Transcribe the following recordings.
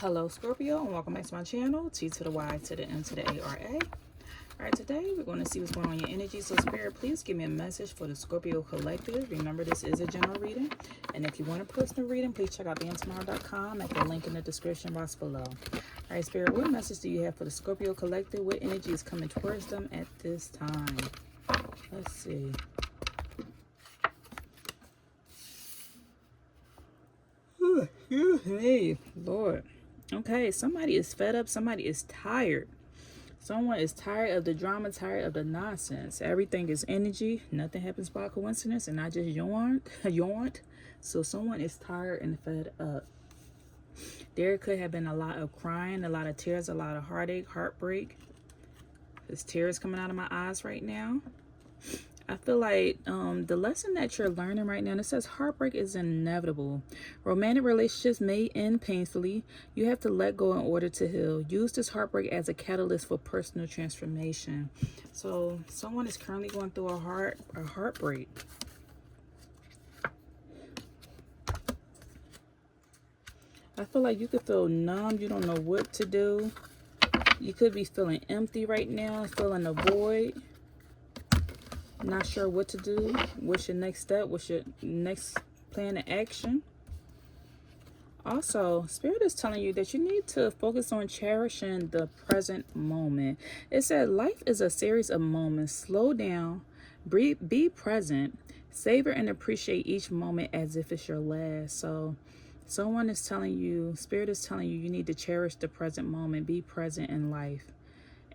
Hello Scorpio, and welcome back to my channel, T to the Y to the M to the A-R-A. Alright, today we're going to see what's going on in your energy. So Spirit, please give me a message for the Scorpio collective. Remember, this is a general reading. And if you want a personal reading, please check out BeingTymara.com at the link in the description box below. Alright, Spirit, what message do you have for the Scorpio collective? What energy is coming towards them at this time? Let's see. Excuse me, Lord. Okay, somebody is fed up. Somebody is tired. Someone is tired of the drama, tired of the nonsense. Everything is energy. Nothing happens by coincidence, and not just yawned. So someone is tired and fed up. There could have been a lot of crying, a lot of tears, a lot of heartache, heartbreak. There's tears coming out of my eyes right now. I feel like the lesson that you're learning right now, it says heartbreak is inevitable. Romantic relationships may end painfully. You have to let go in order to heal. Use this heartbreak as a catalyst for personal transformation. So someone is currently going through a heartbreak. I feel like you could feel numb. You don't know what to do. You could be feeling empty right now, feeling a void. Not sure what to do. What's your next step? What's your next plan of action? Also, Spirit is telling you that you need to focus on cherishing the present moment. It said life is a series of moments. Slow down, breathe, be present, savor and appreciate each moment as if it's your last. So someone is telling you, Spirit is telling you, you need to cherish the present moment. Be present in life.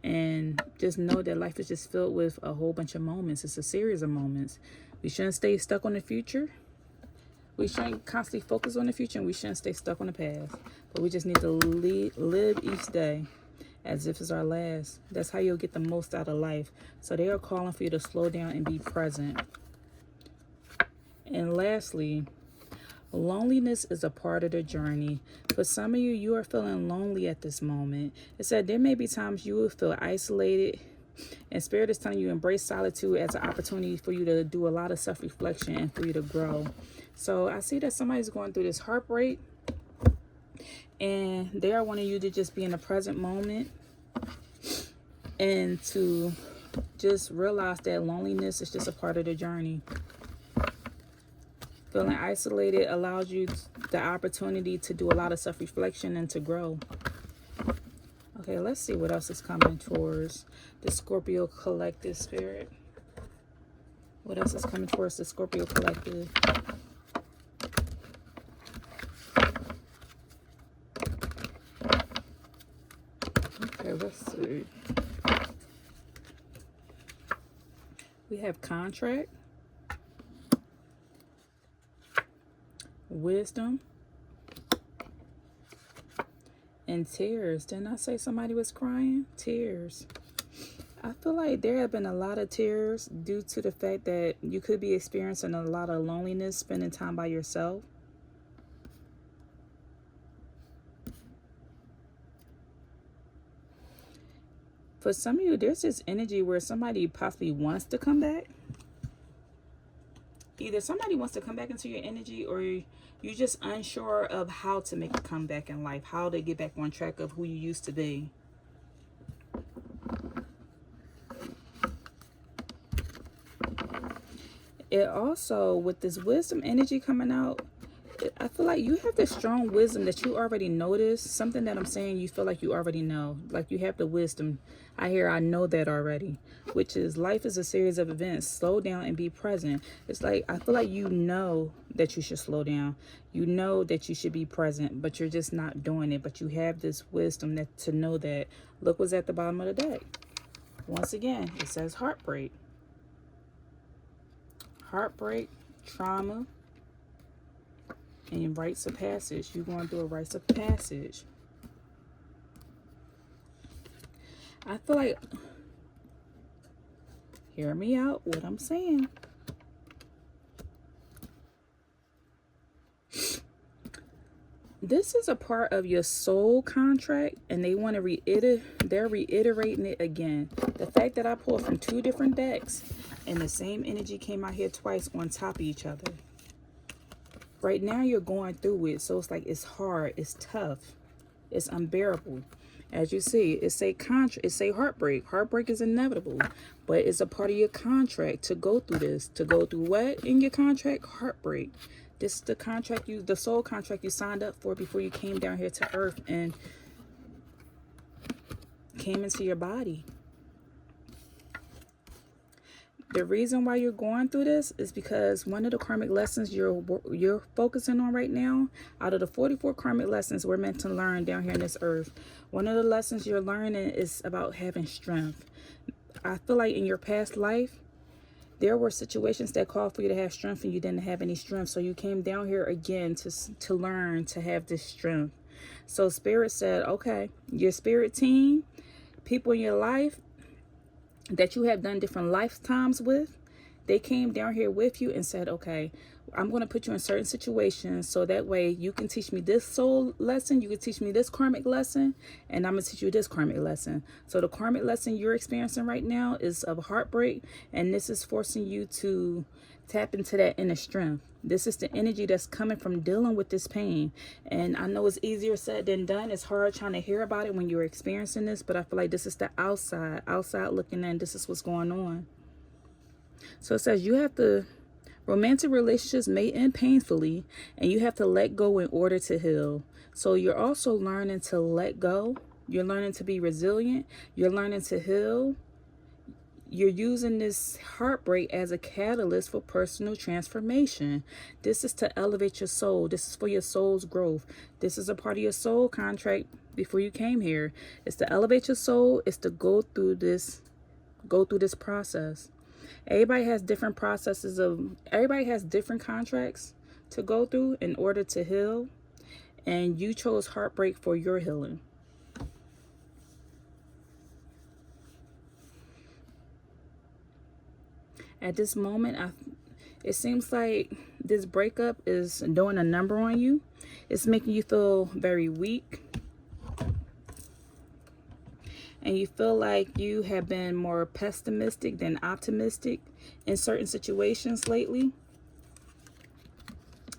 And just know that life is just filled with a whole bunch of moments. It's a series of moments. We shouldn't stay stuck on the future. We shouldn't constantly focus on the future, and we shouldn't stay stuck on the past. But we just need to live each day as if it's our last. That's how you'll get the most out of life. So they are calling for you to slow down and be present. And lastly, loneliness is a part of the journey. For some of you, you are feeling lonely at this moment. It said there may be times you will feel isolated. And Spirit is telling you embrace solitude as an opportunity for you to do a lot of self-reflection and for you to grow. So I see that somebody's going through this heartbreak. And they are wanting you to just be in the present moment. And to just realize that loneliness is just a part of the journey. Feeling isolated allows you the opportunity to do a lot of self-reflection and to grow. Okay, let's see what else is coming towards the Scorpio collective, Spirit. What else is coming towards the Scorpio collective? Okay, let's see. We have contract. Wisdom and tears. Didn't I say somebody was crying? Tears. I feel like there have been a lot of tears due to the fact that you could be experiencing a lot of loneliness, spending time by yourself. For some of you, there's this energy where somebody possibly wants to come back. Either somebody wants to come back into your energy, or you're just unsure of how to make a comeback in life, how to get back on track of who you used to be. It also, with this wisdom energy coming out, I feel like you have this strong wisdom that you already noticed. Something that I'm saying you feel like you already know. Like you have the wisdom. I know that already. Which is life is a series of events. Slow down and be present. It's like I feel like you know that you should slow down. You know that you should be present. But you're just not doing it. But you have this wisdom that to know that. Look what's at the bottom of the deck. Once again, it says heartbreak. Heartbreak, trauma. And rites of passage. You're going through a rites of passage. I feel like, hear me out, what I'm saying. This is a part of your soul contract, and they want to they're reiterating it again. The fact that I pulled from two different decks, and the same energy came out here twice on top of each other. Right now you're going through it, so it's like it's hard, it's tough. It's unbearable. As you see, it's a heartbreak. Heartbreak is inevitable, but it's a part of your contract to go through this. To go through what in your contract? Heartbreak. This is the contract the soul contract you signed up for before you came down here to earth and came into your body. The reason why you're going through this is because one of the karmic lessons you're focusing on right now, out of the 44 karmic lessons we're meant to learn down here on this earth, one of the lessons you're learning is about having strength. I feel like in your past life, there were situations that called for you to have strength and you didn't have any strength. So you came down here again to learn to have this strength. So Spirit said, okay, your spirit team, people in your life that you have done different lifetimes with, they came down here with you and said, okay, I'm going to put you in certain situations so that way you can teach me this soul lesson, you can teach me this karmic lesson, and I'm going to teach you this karmic lesson. So the karmic lesson you're experiencing right now is of heartbreak, and this is forcing you to tap into that inner strength. This is the energy that's coming from dealing with this pain. And I know it's easier said than done. It's hard trying to hear about it when you're experiencing this, but I feel like this is the outside looking in. This is what's going on. So it says you have to, romantic relationships may end painfully, and you have to let go in order to heal. So you're also learning to let go. You're learning to be resilient. You're learning to heal. You're using this heartbreak as a catalyst for personal transformation. This is to elevate your soul. This is for your soul's growth. This is a part of your soul contract before you came here. It's to elevate your soul. It's to go through this process. Everybody has different processes everybody has different contracts to go through in order to heal. And you chose heartbreak for your healing. At this moment, it seems like this breakup is doing a number on you. It's making you feel very weak. And you feel like you have been more pessimistic than optimistic in certain situations lately.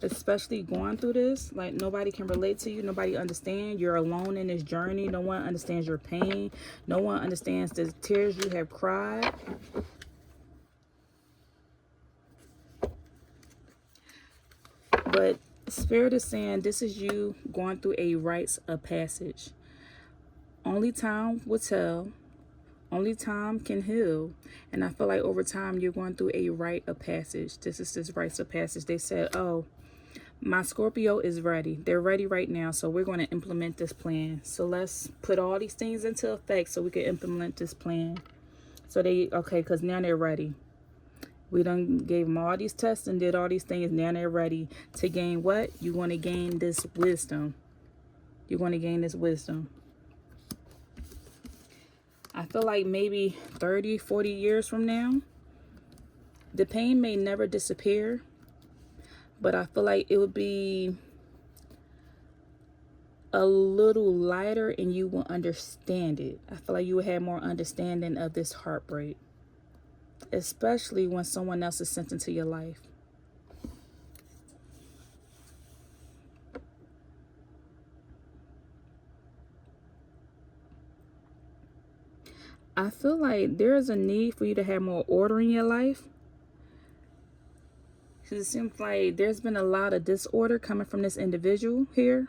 Especially going through this. Like nobody can relate to you. Nobody understands. You're alone in this journey. No one understands your pain. No one understands the tears you have cried. But Spirit is saying this is you going through a rites of passage. Only time will tell. Only time can heal. And I feel like over time you're going through a rite of passage. This is this rites of passage. They said, oh, my Scorpio is ready. They're ready right now. So we're going to implement this plan. So let's put all these things into effect so we can implement this plan. So okay, because now they're ready. We done gave them all these tests and did all these things. Now they're ready to gain what? You want to gain this wisdom. You're going to gain this wisdom. I feel like maybe 30, 40 years from now, the pain may never disappear. But I feel like it would be a little lighter and you will understand it. I feel like you will have more understanding of this heartbreak. Especially when someone else is sent into your life. I feel like there is a need for you to have more order in your life. Because it seems like there's been a lot of disorder coming from this individual here.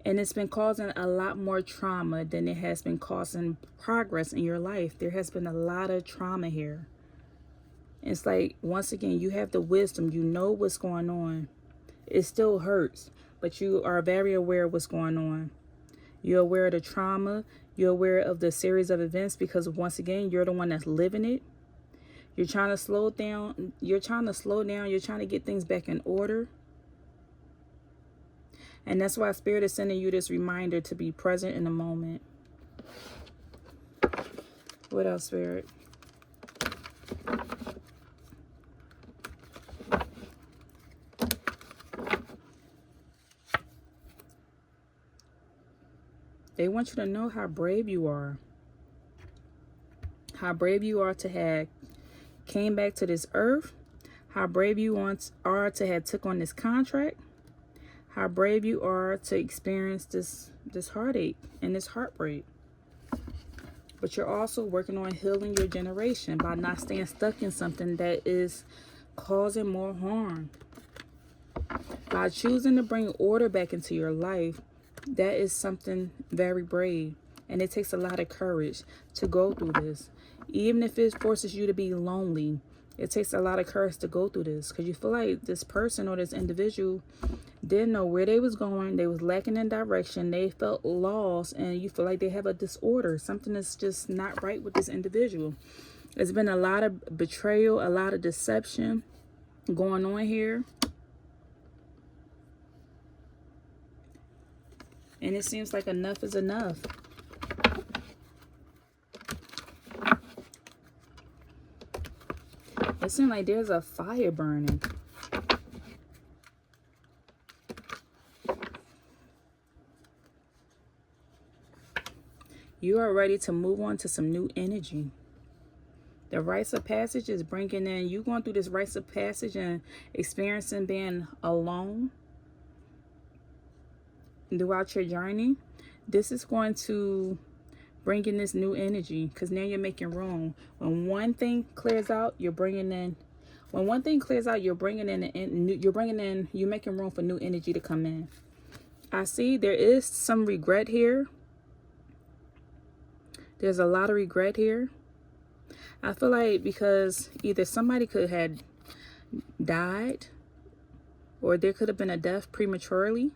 And it's been causing a lot more trauma than it has been causing progress in your life. There has been a lot of trauma here. It's like, once again, you have the wisdom. You know what's going on. It still hurts, but you are very aware of what's going on. You're aware of the trauma. You're aware of the series of events because, once again, you're the one that's living it. You're trying to slow down. You're trying to get things back in order. And that's why Spirit is sending you this reminder to be present in the moment. What else, Spirit? They want you to know how brave you are. How brave you are to have came back to this earth. How brave you are to have took on this contract. how brave you are to experience this heartache and this heartbreak. But you're also working on healing your generation by not staying stuck in something that is causing more harm. By choosing to bring order back into your life, that is something very brave. And it takes a lot of courage to go through this. Even if it forces you to be lonely, it takes a lot of courage to go through this. Because you feel like this person or this individual didn't know where they was going. They was lacking in direction. They felt lost. And you feel like they have a disorder. Something is just not right with this individual. There's been a lot of betrayal, a lot of deception going on here. And it seems like enough is enough. It seems like there's a fire burning. You are ready to move on to some new energy. The rites of passage is bringing in, you going through this rites of passage and experiencing being alone throughout your journey. This is going to bring in this new energy, because now you're making room. When one thing clears out, you're bringing in. When one thing clears out, you're bringing in. You're making room for new energy to come in. I see there is some regret here. There's a lot of regret here. I feel like because either somebody could have died, or there could have been a death prematurely,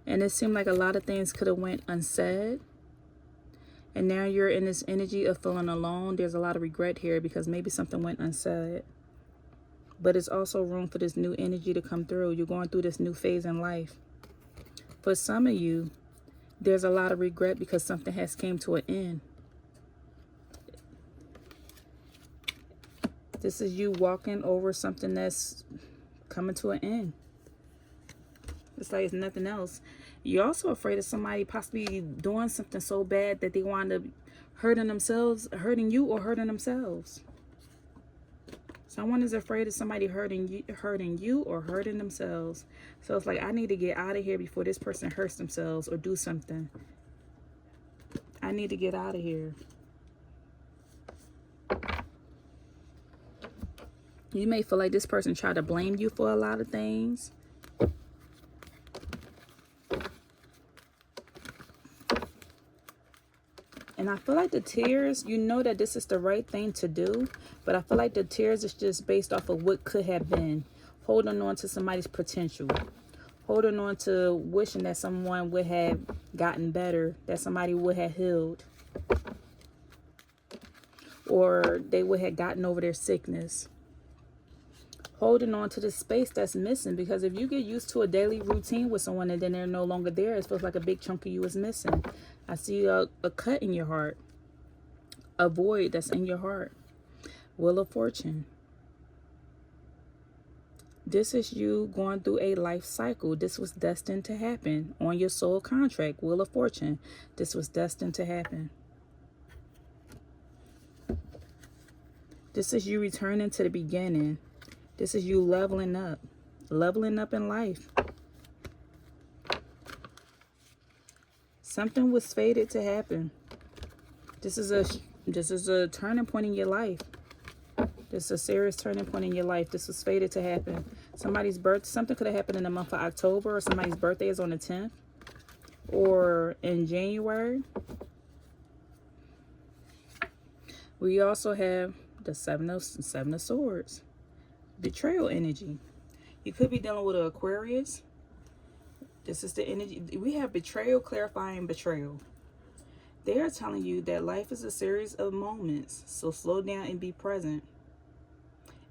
and it seemed like a lot of things could have went unsaid. And now you're in this energy of feeling alone. There's a lot of regret here because maybe something went unsaid. But it's also room for this new energy to come through. You're going through this new phase in life. For some of you, there's a lot of regret because something has came to an end. This is you walking over something that's coming to an end. It's like it's nothing else. You're also afraid of somebody possibly doing something so bad that they wind up hurting themselves, hurting you, or hurting themselves. Someone is afraid of somebody hurting you or hurting themselves. So it's like, I need to get out of here before this person hurts themselves or do something. I need to get out of here. You may feel like this person tried to blame you for a lot of things. And I feel like the tears, you know that this is the right thing to do. But I feel like the tears is just based off of what could have been. Holding on to somebody's potential. Holding on to wishing that someone would have gotten better. That somebody would have healed. Or they would have gotten over their sickness. Holding on to the space that's missing. Because if you get used to a daily routine with someone and then they're no longer there, it feels like a big chunk of you is missing. I see a cut in your heart. A void that's in your heart. Wheel of Fortune. This is you going through a life cycle. This was destined to happen. On your soul contract, Wheel of Fortune. This was destined to happen. This is you returning to the beginning. This is you leveling up. Leveling up in life. Something was fated to happen. This is a turning point in your life. This is a serious turning point in your life. This was fated to happen. Somebody's birth, something could have happened in the month of October, or somebody's birthday is on the 10th, or in January. We also have the Seven of Swords. Betrayal energy. You could be dealing with an Aquarius. This is the energy. We have betrayal, clarifying betrayal. They are telling you that life is a series of moments. So slow down and be present.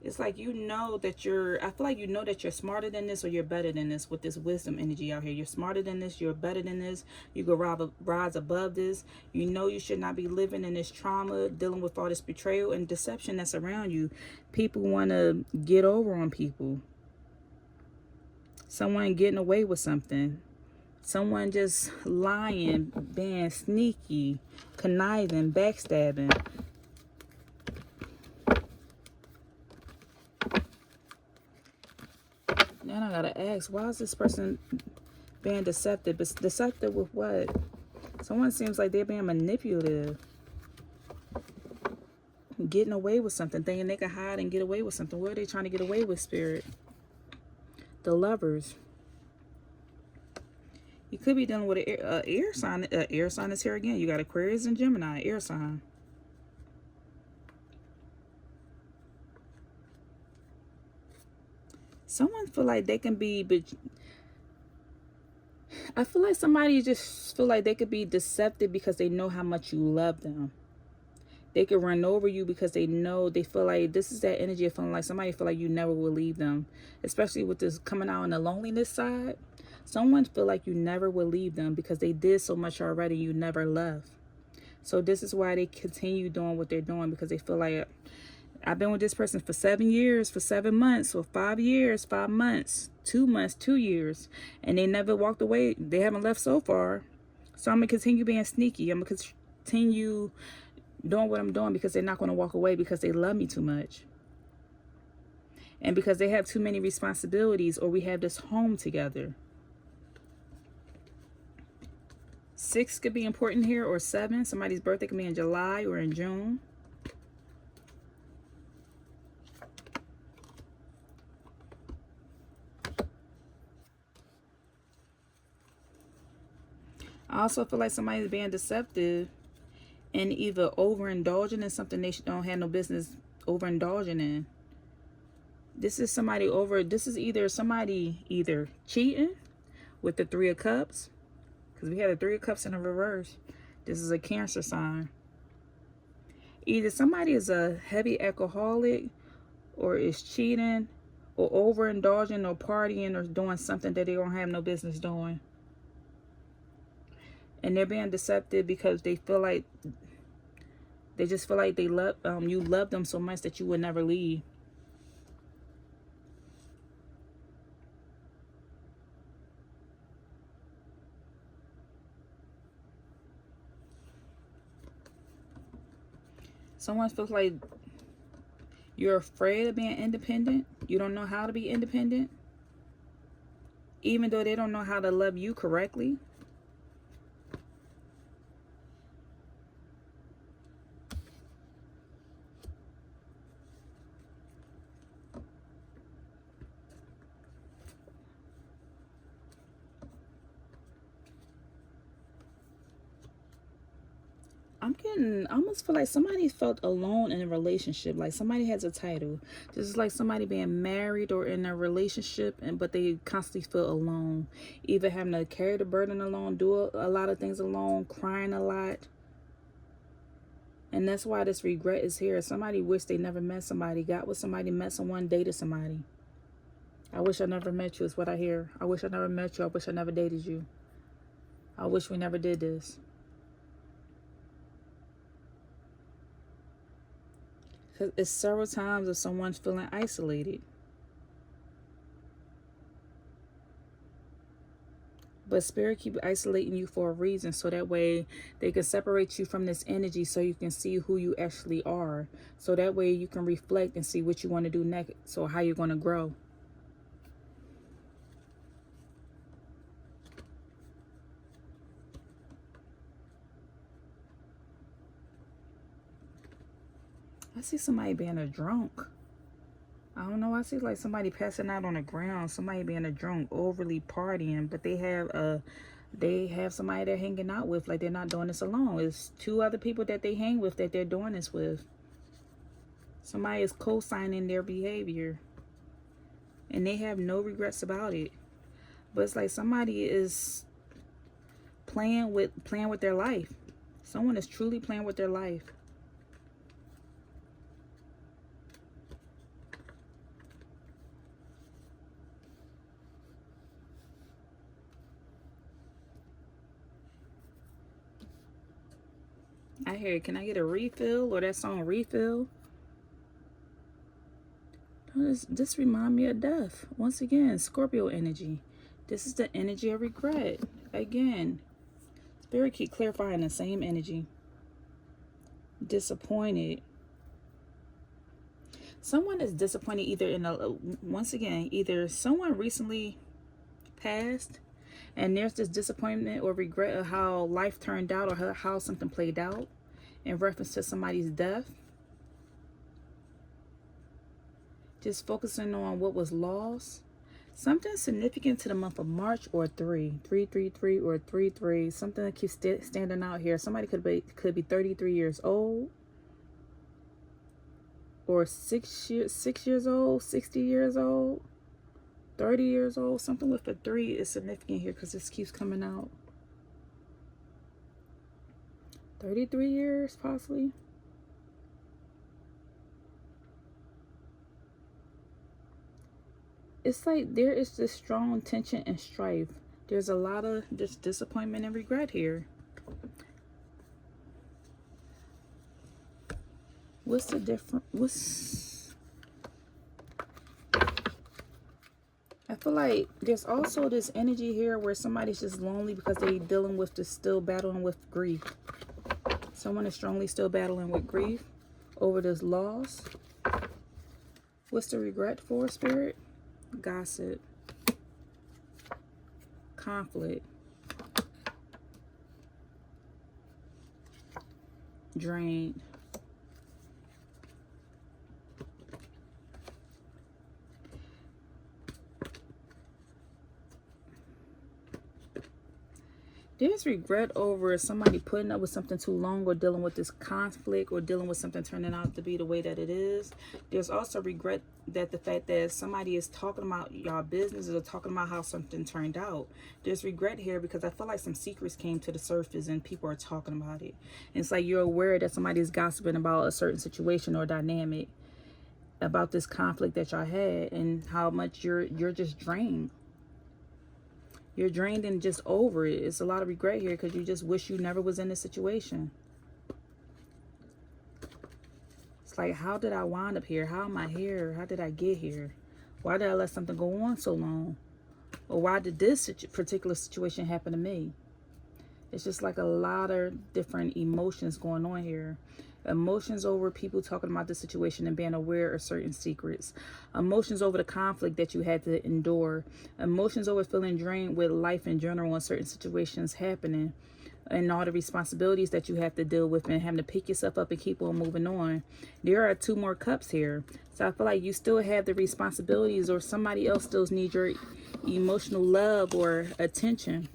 It's like you know that I feel like you know that you're smarter than this or you're better than this with this wisdom energy out here. You're smarter than this. You're better than this. You could rise above this. You know you should not be living in this trauma, dealing with all this betrayal and deception that's around you. People want to get over on people. Someone getting away with something. Someone just lying, being sneaky, conniving, backstabbing. Now And I gotta ask, why is this person being deceptive? But deceptive with what? Someone seems like they're being manipulative. Getting away with something, thinking they can hide and get away with something. What are they trying to get away with, Spirit? The Lovers. You could be dealing with an air sign. Air sign is here again. You got Aquarius and Gemini, air sign. Someone feel like they can be, but I feel like somebody just feel like they could be deceptive because they know how much you love them. They could run over you because they feel like this is that energy of feeling like somebody feel like you never will leave them. Especially with this coming out on the loneliness side. Someone feel like you never will leave them because they did so much already, you never left. So this is why they continue doing what they're doing, because they feel like, I've been with this person for 7 years, for 7 months, or 5 years, 5 months, 2 months, 2 years. And they never walked away. They haven't left so far. So I'm going to continue being sneaky. I'm going to continue doing what I'm doing because they're not going to walk away because they love me too much. And because they have too many responsibilities, or we have this home together. 6 could be important here, or 7. Somebody's birthday could be in July or in June. I also feel like somebody's being deceptive and either overindulging in something they don't have no business overindulging in. This is either somebody cheating with the 3 of Cups, because we have the 3 of Cups in the reverse. This is a Cancer sign. Either somebody is a heavy alcoholic, or is cheating, or overindulging, or partying, or doing something that they don't have no business doing. And they're being deceptive because they feel like, they just feel like they love you love them so much that you would never leave. Someone feels like you're afraid of being independent. You don't know how to be independent. Even though they don't know how to love you correctly. I almost feel like somebody felt alone in a relationship. Like somebody has a title. This is like somebody being married or in a relationship, but they constantly feel alone. Either having to carry the burden alone, do a lot of things alone, crying a lot. And that's why this regret is here. Somebody wish they never met somebody, got with somebody, met someone, dated somebody. I wish I never met you is what I hear. I wish I never met you. I wish I never dated you. I wish we never did this. Because it's several times of someone feeling isolated. But Spirit keep isolating you for a reason. So that way they can separate you from this energy so you can see who you actually are. So that way you can reflect and see what you want to do next. So how you're going to grow. I see somebody being a drunk. I don't know. I see like somebody passing out on the ground. Somebody being a drunk, overly partying. But they have somebody they're hanging out with. Like they're not doing this alone. It's 2 other people that they hang with that they're doing this with. Somebody is co-signing their behavior. And they have no regrets about it. But it's like somebody is playing with their life. Someone is truly playing with their life. I hear, can I get a refill? Or that song Refill? This remind me of death. Once again, Scorpio energy. This is the energy of regret. Again, Spirit keep clarifying the same energy. Disappointed. Someone is disappointed either in a, once again, either someone recently passed and there's this disappointment or regret of how life turned out or how something played out in reference to somebody's death. Just focusing on what was lost. Something significant to the month of March, or 333 or 33. Something that keeps standing out here. Somebody could be 33 years old, or 6 years old, 60 years old, 30 years old. Something with a 3 is significant here because this keeps coming out. 33 years possibly. It's like there is this strong tension and strife. There's a lot of this disappointment and regret here. What's the difference? I feel like there's also this energy here where somebody's just lonely because they're dealing with this, still battling with grief. Someone is strongly still battling with grief over this loss. What's the regret for, Spirit? Gossip, conflict, drained. There's regret over somebody putting up with something too long, or dealing with this conflict, or dealing with something turning out to be the way that it is. There's also regret that the fact that somebody is talking about y'all business or talking about how something turned out. There's regret here because I feel like some secrets came to the surface and people are talking about it. And it's like you're aware that somebody's gossiping about a certain situation or dynamic, about this conflict that y'all had, and how much you're just drained. You're drained and just over it. It's a lot of regret here because you just wish you never was in this situation. It's like, how did I wind up here? How am I here? How did I get here? Why did I let something go on so long? Or why did this particular situation happen to me? It's just like a lot of different emotions going on here. Emotions over people talking about the situation and being aware of certain secrets. Emotions over the conflict that you had to endure. Emotions over feeling drained with life in general and certain situations happening. And all the responsibilities that you have to deal with and having to pick yourself up and keep on moving on. There are 2 more cups here. So I feel like you still have the responsibilities, or somebody else still needs your emotional love or attention.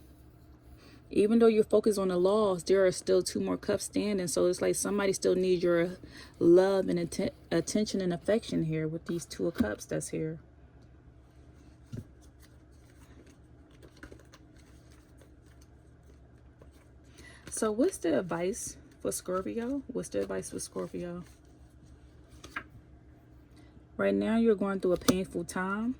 Even though you're focused on the loss, there are still 2 more cups standing. So it's like somebody still needs your love and attention and affection here with these 2 of cups that's here. So what's the advice for Scorpio? What's the advice for Scorpio? Right now you're going through a painful time.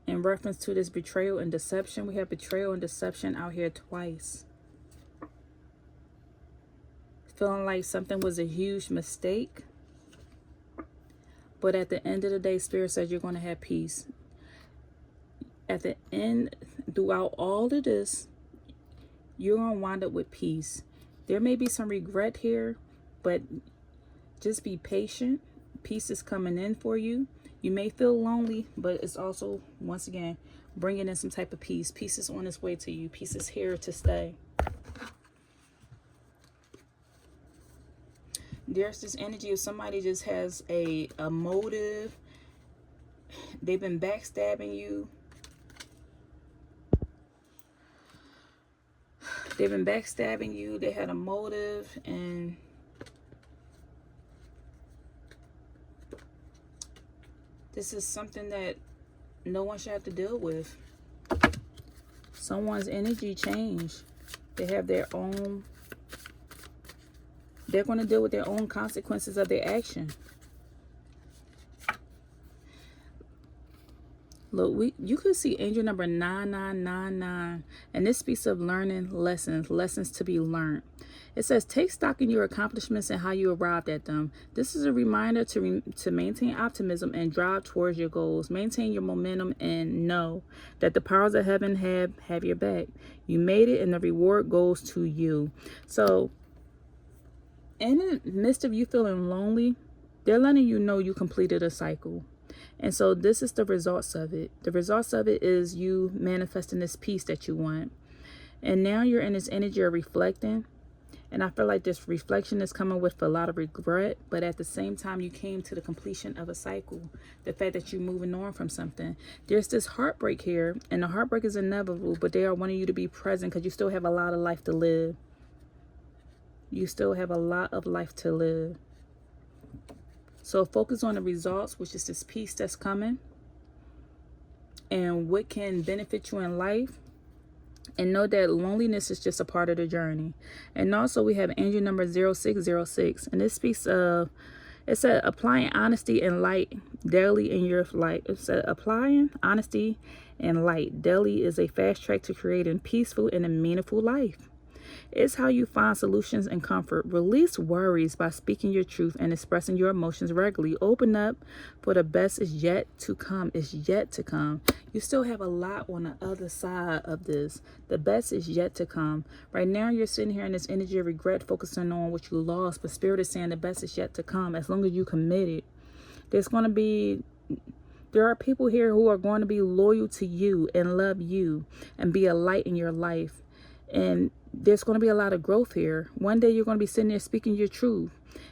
In reference to this betrayal and deception, we have betrayal and deception out here twice. Feeling like something was a huge mistake. But at the end of the day, Spirit says you're going to have peace. At the end, throughout all of this, you're going to wind up with peace. There may be some regret here, but just be patient. Peace is coming in for you. You may feel lonely, but it's also, once again, bringing in some type of peace. Peace is on its way to you. Peace is here to stay. There's this energy of somebody just has a motive. They've been backstabbing you. They've been backstabbing you. They had a motive, and this is something that no one should have to deal with. Someone's energy changed. They have their own, they're going to deal with their own consequences of their action. Look, you could see angel number 9999, and this speaks of learning lessons to be learned. It says, take stock in your accomplishments and how you arrived at them. This is a reminder to maintain optimism and drive towards your goals. Maintain your momentum and know that the powers of heaven have your back. You made it, and the reward goes to you. So in the midst of you feeling lonely, They're letting you know you completed a cycle. And so this is the results of it. The results of it is you manifesting this peace that you want. And now you're in this energy of reflecting. And I feel like this reflection is coming with a lot of regret, but at the same time, you came to the completion of a cycle. The fact that you're moving on from something. There's this heartbreak here, and the heartbreak is inevitable, but they are wanting you to be present because you still have a lot of life to live. You still have a lot of life to live. So focus on the results, which is this peace that's coming, and what can benefit you in life. And know that loneliness is just a part of the journey. And also we have angel number 0606. And this speaks of, it said applying honesty and light daily in your life. It said applying honesty and light daily is a fast track to creating peaceful and a meaningful life. It's how you find solutions and comfort. Release worries by speaking your truth and expressing your emotions regularly. Open up, for the best is yet to come. It's yet to come. You still have a lot on the other side of this. The best is yet to come. Right now, you're sitting here in this energy of regret, focusing on what you lost. But Spirit is saying the best is yet to come. As long as you committed, there are people here who are going to be loyal to you and love you and be a light in your life. And there's going to be a lot of growth here. One day you're going to be sitting there speaking your truth,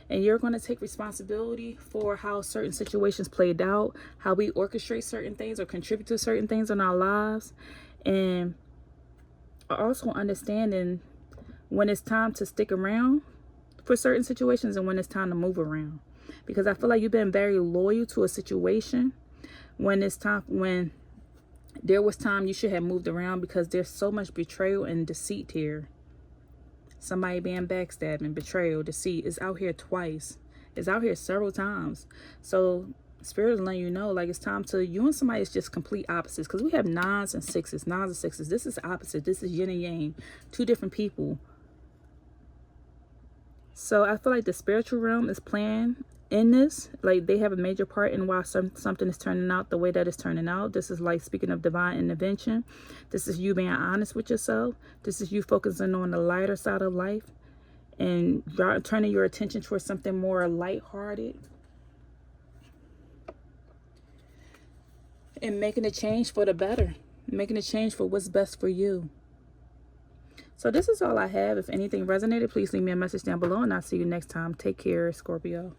and you're going to take responsibility for how certain situations played out, how we orchestrate certain things or contribute to certain things in our lives, and also understanding when it's time to stick around for certain situations and when it's time to move around. Because I feel like you've been very loyal to a situation when there was time you should have moved around, because there's so much betrayal and deceit here. Somebody being backstabbing, betrayal, deceit is out here twice. It's out here several times. So Spirit is letting you know, like, it's time to, you and somebody is just complete opposites. Because we have 9s and 6s, 9s and 6s. This is opposite. This is yin and yang. Two different people. So I feel like the spiritual realm is playing in this. Like, they have a major part in why something is turning out the way that it's turning out. This is like, speaking of divine intervention, this is you being honest with yourself. This is you focusing on the lighter side of life and turning your attention towards something more lighthearted and making a change for the better, making a change for what's best for you. So this is all I have. If anything resonated, please leave me a message down below, and I'll see you next time. Take care, Scorpio.